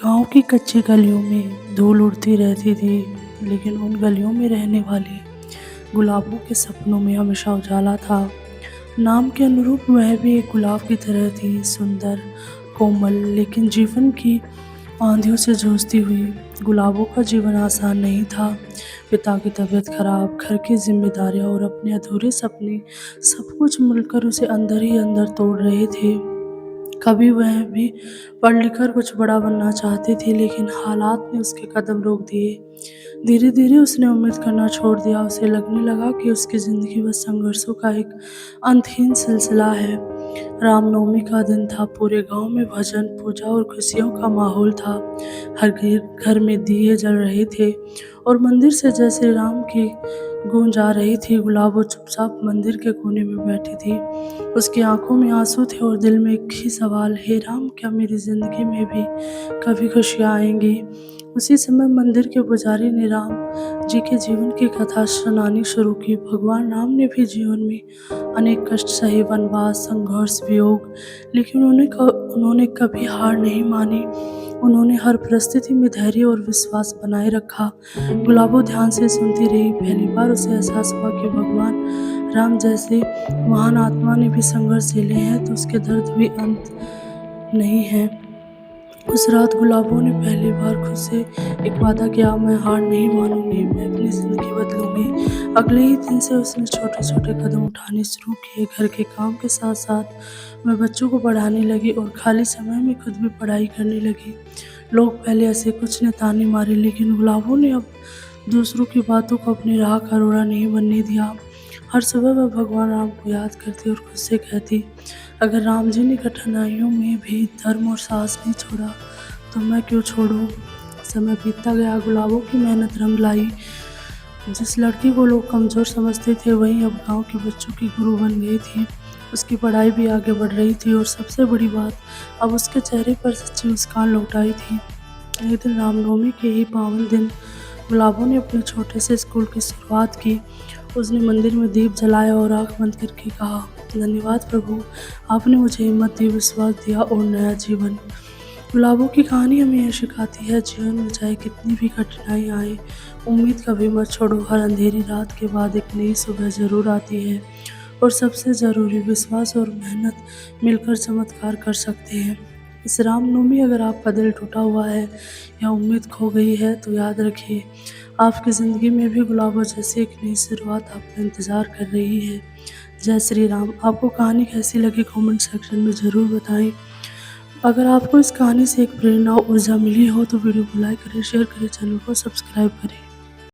गांव की कच्ची गलियों में धूल उड़ती रहती थी, लेकिन उन गलियों में रहने वाले गुलाबों के सपनों में हमेशा उजाला था। नाम के अनुरूप वह भी एक गुलाब की तरह थी, सुंदर, कोमल, लेकिन जीवन की आंधियों से जूझती हुई। गुलाबों का जीवन आसान नहीं था। पिता की तबीयत खराब, घर की जिम्मेदारियां और अपने अधूरे सपने, सब कुछ मिलकर उसे अंदर ही अंदर तोड़ रहे थे। कभी वह भी पढ़ लिख कर कुछ बड़ा बनना चाहती थी, लेकिन हालात ने उसके कदम रोक दिए। धीरे धीरे उसने उम्मीद करना छोड़ दिया। उसे लगने लगा कि उसकी जिंदगी बस संघर्षों का एक अंतहीन सिलसिला है। रामनवमी का दिन था। पूरे गांव में भजन, पूजा और खुशियों का माहौल था। हर घर में दिए जल रहे थे और मंदिर से जय श्री राम की गूंज आ रही थी। गुलाबो चुपचाप मंदिर के कोने में बैठी थी। उसकी आंखों में आंसू थे और दिल में एक ही सवाल, हे राम, क्या मेरी जिंदगी में भी कभी खुशियाँ आएंगी? उसी समय मंदिर के पुजारी ने राम जी के जीवन की कथा सुनानी शुरू की। भगवान राम ने भी जीवन में अनेक कष्ट सहे, वनवास, संघर्ष, वियोग, लेकिन उन्होंने कभी हार नहीं मानी। उन्होंने हर परिस्थिति में धैर्य और विश्वास बनाए रखा। गुलाबो ध्यान से सुनती रही। पहली बार उसे एहसास हुआ कि भगवान राम जैसे महान आत्मा ने भी संघर्ष झेले हैं, तो उसके दर्द भी अंत नहीं है। उस रात गुलाबों ने पहली बार खुद से एक वादा किया, मैं हार नहीं मानूंगी, मैं अपनी जिंदगी बदलूंगी। अगले ही दिन से उसने छोटे छोटे कदम उठाने शुरू किए। घर के काम के साथ साथ मैं बच्चों को पढ़ाने लगी और खाली समय में खुद भी पढ़ाई करने लगी। लोग पहले ऐसे कुछ ने ताने मारे, लेकिन गुलाबों ने अब दूसरों की बातों को अपनी राह का रोड़ा नहीं बनने दिया। हर सुबह वह भगवान राम को याद करती और खुद से कहती, अगर राम जी ने कठिनाइयों में भी धर्म और साहस नहीं छोड़ा, तो मैं क्यों छोड़ूं? समय बीतता गया, गुलाबों की मेहनत रंग लाई। जिस लड़की को लोग कमजोर समझते थे, वही अब गांव के बच्चों की गुरु बन गई थी। उसकी पढ़ाई भी आगे बढ़ रही थी और सबसे बड़ी बात, अब उसके चेहरे पर सच्ची मुस्कान लौट आई थी। एक दिन रामनवमी के ही पावन दिन गुलाबों ने अपने छोटे से स्कूल की शुरुआत की। उसने मंदिर में दीप जलाया और आंख बंद करके कहा, धन्यवाद प्रभु, आपने मुझे हिम्मत दी, विश्वास दिया और नया जीवन। गुलाबों की कहानी हमें यह सिखाती है, जीवन में चाहे कितनी भी कठिनाई आए, उम्मीद कभी मत छोड़ो। हर अंधेरी रात के बाद एक नई सुबह जरूर आती है और सबसे ज़रूरी, विश्वास और मेहनत मिलकर चमत्कार कर सकते हैं। इस रामनवमी अगर आपका दिल टूटा हुआ है या उम्मीद खो गई है, तो याद रखिए, आपकी ज़िंदगी में भी गुलाबों जैसी एक नई शुरुआत आपका इंतज़ार कर रही है। जय श्री राम। आपको कहानी कैसी लगी कमेंट सेक्शन में ज़रूर बताएं। अगर आपको इस कहानी से एक प्रेरणा और ऊर्जा मिली हो, तो वीडियो को लाइक करें, शेयर करें, चैनल को सब्सक्राइब करें।